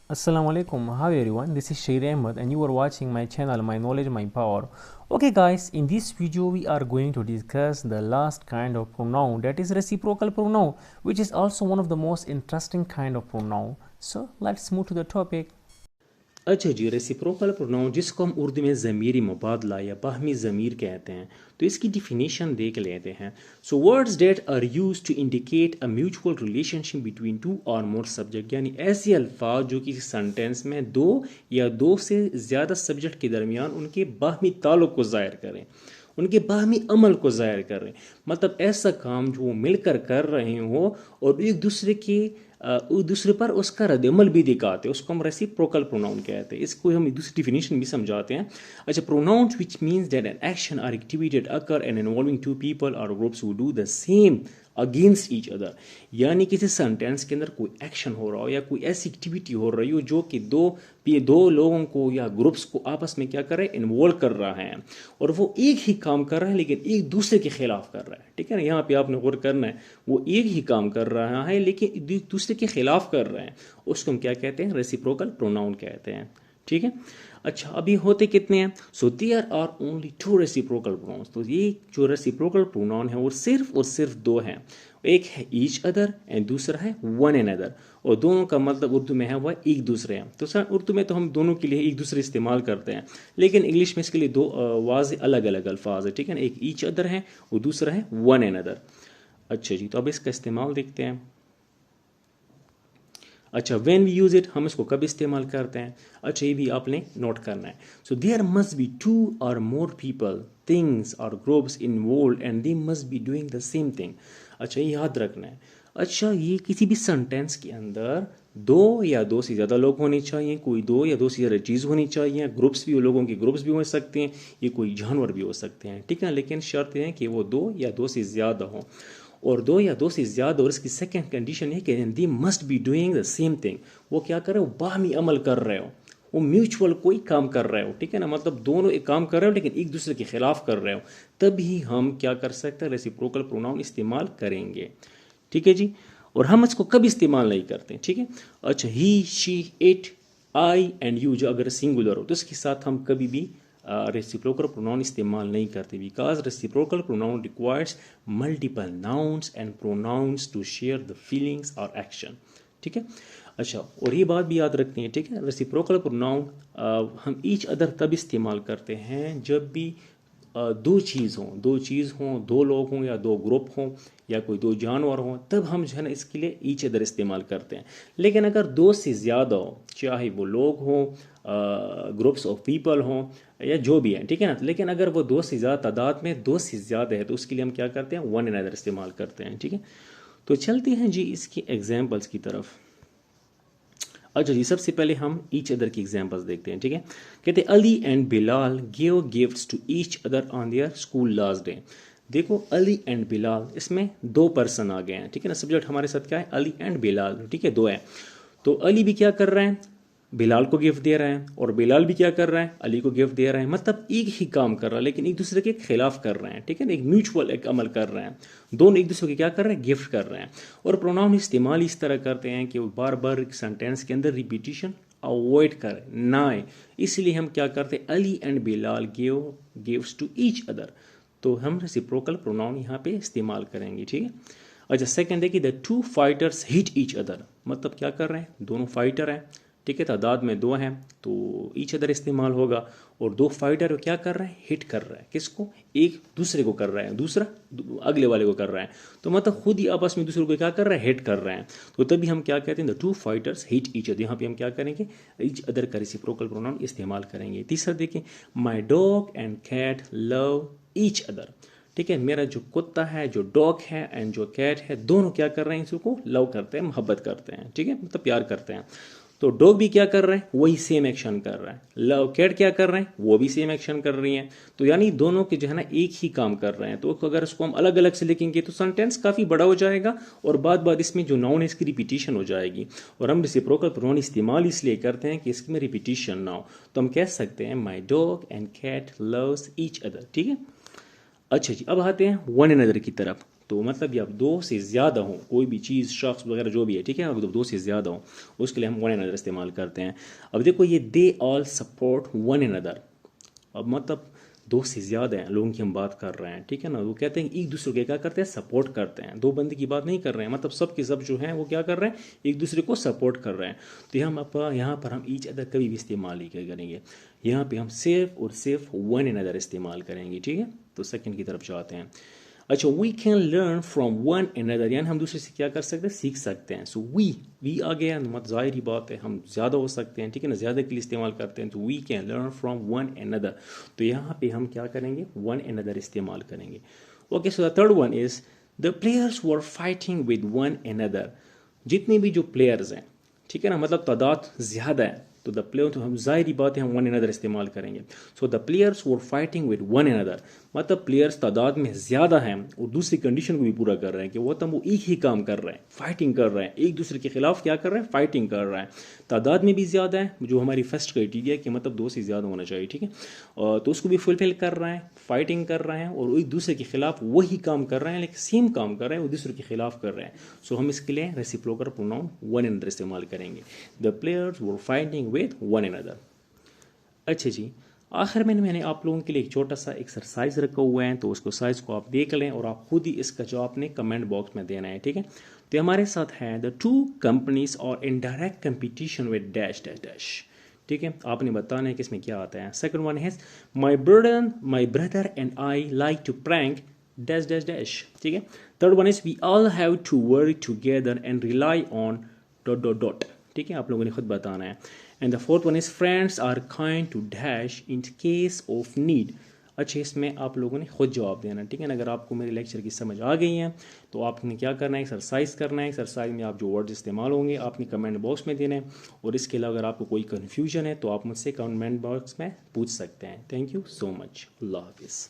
Assalamu alaikum. Hi everyone. This is Shir Ahmed and you are watching my channel My Knowledge My Power. Okay guys, in this video we are going to discuss the last kind of pronoun, that is reciprocal pronoun, which is also one of the most interesting kind of pronoun. So let's move to the topic. अच्छा जी, reciprocal pronoun जिसको हम उर्दू में ज़मीरी मुबादला या बाहमी ज़मीर कहते हैं, तो इसकी definition देख लेते हैं। So words that are use to indicate a mutual relationship between two और मोर सब्जेक्ट, यानी ऐसे अल्फाज जो किसी सेंटेंस में दो या दो से ज़्यादा सब्जेक्ट के दरमियान उनके बाहमी ताल्लुक़ को ज़ाहिर करें, उनके बाहमी अमल को ज़ाहिर करें। मतलब ऐसा काम जो वो मिलकर कर रहे हो और एक दूसरे पर उसका रद्दअमल भी दिखाते हैं, उसको हम रेसिप्रोकल प्रोनाउन कहते हैं। इसको हम दूसरी डिफिनीशन भी समझाते हैं। अच्छा, pronouns which means that an action or activity occur and involving two people or groups who do the same against each other, यानी किसी सेंटेंस के अंदर कोई एक्शन हो रहा हो या कोई ऐसी एक्टिविटी हो रही हो जो कि दो लोगों को या ग्रुप्स को आपस में क्या कर रहे हैं, इन्वॉल्व कर रहा है, और वो एक ही काम कर रहा है लेकिन एक दूसरे के खिलाफ कर रहा है। ठीक है ना, यहाँ पे आपने गौर करना है, वो एक ही काम कर रहा है लेकिन एक दूसरे के खिलाफ कर रहे हैं, उसको हम क्या कहते हैं, रेसिप्रोकल प्रोनाउन कहते हैं। ठीक है। अच्छा, अभी होते कितने हैं? So there are only two reciprocal pronouns. तो ये जो रेसिप्रोकल प्रोनाउन है वो सिर्फ दो हैं। एक है ईच अदर एंड दूसरा है वन एन अदर, और दोनों का मतलब उर्दू में है वह एक दूसरे हैं। तो सर उर्दू में तो हम दोनों के लिए एक दूसरे इस्तेमाल करते हैं, लेकिन इंग्लिश में इसके लिए दो वाज अलग अलग अल्फाज है। ठीक है ना, एक ईच अदर है और दूसरा है वन एन अदर। अच्छा जी, तो अब इसका इस्तेमाल देखते हैं। अच्छा, व्हेन वी यूज़ इट, हम इसको कब इस्तेमाल करते हैं? अच्छा, ये भी आपने नोट करना है। So there must be two और मोर पीपल, थिंग्स और groups involve and they must be doing the same thing. अच्छा, ये याद रखना है। अच्छा, ये किसी भी सेंटेंस के अंदर दो या दो से ज़्यादा लोग होने चाहिए, कोई दो या दो से ज़्यादा चीज़ होनी चाहिए, ग्रुप्स भी, लोगों के ग्रुप्स भी हो सकते हैं, ये कोई जानवर भी हो सकते हैं। ठीक है, लेकिन शर्त है कि वो दो या दो से ज़्यादा हो, और दो या दो से ज़्यादा, और इसकी सेकेंड कंडीशन है कि दे must be doing the same thing. वो क्या कर रहे हो, बाहमी अमल कर रहे हो, वो म्यूचुअल कोई काम कर रहे हो। ठीक है ना, मतलब दोनों एक काम कर रहे हो लेकिन एक दूसरे के खिलाफ कर रहे हो, तभी हम क्या कर सकते हैं, रेसिप्रोकल प्रोनाउन इस्तेमाल करेंगे। ठीक है जी, और हम इसको कभी इस्तेमाल नहीं करते। ठीक है। अच्छा, he, she, it, I and you, जो अगर सिंगुलर हो तो इसके साथ हम कभी भी रेसिप्रोकल प्रोनाउन इस्तेमाल नहीं करते, because reciprocal pronoun requires multiple nouns and pronouns to share the feelings और एक्शन। ठीक है। अच्छा, और ये बात भी याद रखनी है। ठीक है, रेसिप्रोकल प्रोनाउन हम ईच अदर तब इस्तेमाल करते हैं जब भी दो चीज़ हों, दो लोग हों या दो ग्रुप हों या कोई दो जानवर हों, तब हम जो है ना इसके लिए ईच अदर इस्तेमाल करते हैं। लेकिन अगर दो से ज़्यादा हो, चाहे वो लोग हों, ग्रुप्स ऑफ पीपल हों या जो भी है, ठीक है ना, लेकिन अगर वो दो से ज़्यादा तादाद में दो से ज़्यादा है तो उसके लिए हम क्या करते हैं, वन एन अदर इस्तेमाल करते हैं। ठीक है, तो चलते हैं जी इसकी एग्जाम्पल्स की तरफ। अच्छा जी, सबसे पहले हम ईच अदर की एग्जांपल्स देखते हैं। ठीक है, कहते हैं Ali and Bilal give gifts to each other on their school last day. देखो, अली एंड बिलाल, इसमें दो पर्सन आ गए हैं। ठीक है ना, सब्जेक्ट हमारे साथ क्या है, अली एंड बिलाल। ठीक है, दो है। तो अली भी क्या कर रहे हैं, बिलाल को गिफ्ट दे रहे हैं, और बिलाल भी क्या कर रहा है, अली को गिफ्ट दे रहे हैं। मतलब एक ही काम कर रहा है लेकिन एक दूसरे के खिलाफ कर रहे हैं। ठीक है ना, एक म्यूचुअल एक अमल कर रहे हैं, दोनों एक दूसरे के क्या कर रहे हैं, गिफ्ट कर रहे हैं। और प्रोनाउन इस्तेमाल इस तरह करते हैं कि वो बार बार एक सेंटेंस के अंदर रिपीटिशन अवॉइड करें ना आए, इसलिए हम क्या करते हैं, Ali and Bilal give gifts to each other, तो हम रेसिप्रोकल प्रोनाउन यहाँ पे इस्तेमाल करेंगे। ठीक है। अच्छा, सेकंड है कि the two fighters hit each other, मतलब क्या कर रहे हैं, दोनों फाइटर हैं। ठीक है, तादाद में दो हैं तो ईच अदर इस्तेमाल होगा, और दो फाइटर क्या कर रहे हैं, हिट कर रहा है, किसको, एक दूसरे को कर रहा है, दूसरा अगले वाले को कर रहा है, तो मतलब खुद ही आपस में दूसरे को क्या कर रहा है, हिट कर रहे हैं। तो तभी हम क्या कहते हैं, the two fighters hit each other. यहाँ पे हम क्या करेंगे, ईच अदर का रेसिप्रोकल प्रोनाउन इस्तेमाल करेंगे। तीसरा देखें, my dog and cat love each other. ठीक है, मेरा जो कुत्ता है, जो डॉग है एंड जो कैट है, दोनों क्या कर रहे हैं, इसको लव करते हैं, मोहब्बत करते हैं। ठीक है, मतलब प्यार करते हैं। तो डॉग भी क्या कर रहे हैं, वही सेम एक्शन कर रहा है। लव कैट क्या कर रहे हैं, वो भी सेम एक्शन कर रही हैं। तो यानी दोनों के जो है ना एक ही काम कर रहे हैं। तो अगर इसको हम अलग अलग से लिखेंगे तो सेंटेंस काफ़ी बड़ा हो जाएगा, और बाद बाद इसमें जो नाउन है इसकी रिपीटिशन हो जाएगी। और हम रेसिप्रोकल प्रोनाउन इस्तेमाल इसलिए करते हैं कि इसमें रिपीटिशन ना हो। तो हम कह सकते हैं my dog and cat loves each other. ठीक है। अच्छा जी, अब आते हैं वन अनदर की तरफ। तो मतलब जब दो से ज़्यादा हो कोई भी चीज़ शख्स वगैरह जो भी है, ठीक है, अगर दो से ज़्यादा हो उसके लिए हम वन अनदर इस्तेमाल करते हैं। अब देखो ये they all support one another, अब मतलब दो से ज़्यादा हैं लोगों की हम बात कर रहे हैं, ठीक है ना। वो कहते हैं एक दूसरे के क्या करते हैं, सपोर्ट करते हैं, दो बंदे की बात नहीं कर रहे हैं, मतलब सब के सब जो हैं वो क्या कर रहे हैं, एक दूसरे को सपोर्ट कर रहे हैं। तो यहाँ पर हम ईच अदर कभी भी इस्तेमाल नहीं करेंगे, यहाँ पे हम सिर्फ और सिर्फ वन अनदर इस्तेमाल करेंगे, ठीक है। तो सेकंड की तरफ जाते हैं। अच्छा, we can learn from one another, यानी हम दूसरे से क्या कर सकते हैं, सीख सकते हैं। सो वी आ गया, मत ज़ाहिर ही बात है हम ज़्यादा हो सकते हैं, ठीक है ना, ज़्यादा के लिए इस्तेमाल करते हैं, तो we can learn from one another. तो यहाँ पे हम क्या करेंगे, वन अनदर इस्तेमाल करेंगे। Okay, so the third one is the players were fighting with one another. जितने भी जो प्लेयर्स हैं, ठीक है ना, मतलब तादाद ज़्यादा है, तो द प्लेयर, तो हम ज़ाहिर बात है हम वन अनदर इस्तेमाल करेंगे। So the players were fighting with one another, मतलब प्लेयर्स तादाद में ज़्यादा हैं और दूसरी कंडीशन को भी पूरा कर रहे हैं कि वो एक ही काम कर रहे हैं, फाइटिंग कर रहे हैं, एक दूसरे के खिलाफ क्या कर रहे हैं, फाइटिंग कर रहे हैं। तादाद में भी ज़्यादा है, जो हमारी फर्स्ट क्राइटेरिया है कि मतलब दो से ज़्यादा होना चाहिए, ठीक है, तो उसको भी फुलफिल कर रहे हैं, फाइटिंग कर रहे हैं और एक दूसरे के खिलाफ वही काम कर रहे हैं, लेकिन सेम काम कर रहे हैं, वो दूसरे के खिलाफ कर रहे हैं। सो हम इसके लिए रेसिप्रोकल प्रोनाउन वन अनदर इस्तेमाल करेंगे। The players were fighting with one another. अच्छा जी, आखिर में मैंने आप लोगों के लिए एक छोटा सा एक्सरसाइज रखा हुआ है, तो उसको साइज को आप देख लें और आप खुद ही इसका जवाब अपने कमेंट बॉक्स में देना है, ठीक है। तो हमारे साथ है द टू कंपनीज और in direct competition with dash dash dash, ठीक है, आपने बताना है कि इसमें क्या आता है। सेकंड वन है my brother and I like to prank dash dash dash, ठीक है। Third one is we all have to work together and rely on dot dot dot, ठीक है, आप लोगों ने खुद बताना है। And the fourth one is friends are kind to dash in case of need. अच्छा, इसमें आप लोगों ने खुद जवाब देना, ठीक है ना। अगर आपको मेरे लेक्चर की समझ आ गई है तो आपने क्या करना है, एक्सरसाइज करना है। एक्सरसाइज में आप जो वर्ड्स इस्तेमाल होंगे आपने कमेंट बॉक्स में देने हैं, और इसके अलावा अगर आपको कोई कन्फ्यूजन है तो आप मुझसे कमेंट बॉक्स में पूछ सकते हैं। थैंक यू सो मच, अल्लाह हाफिज़।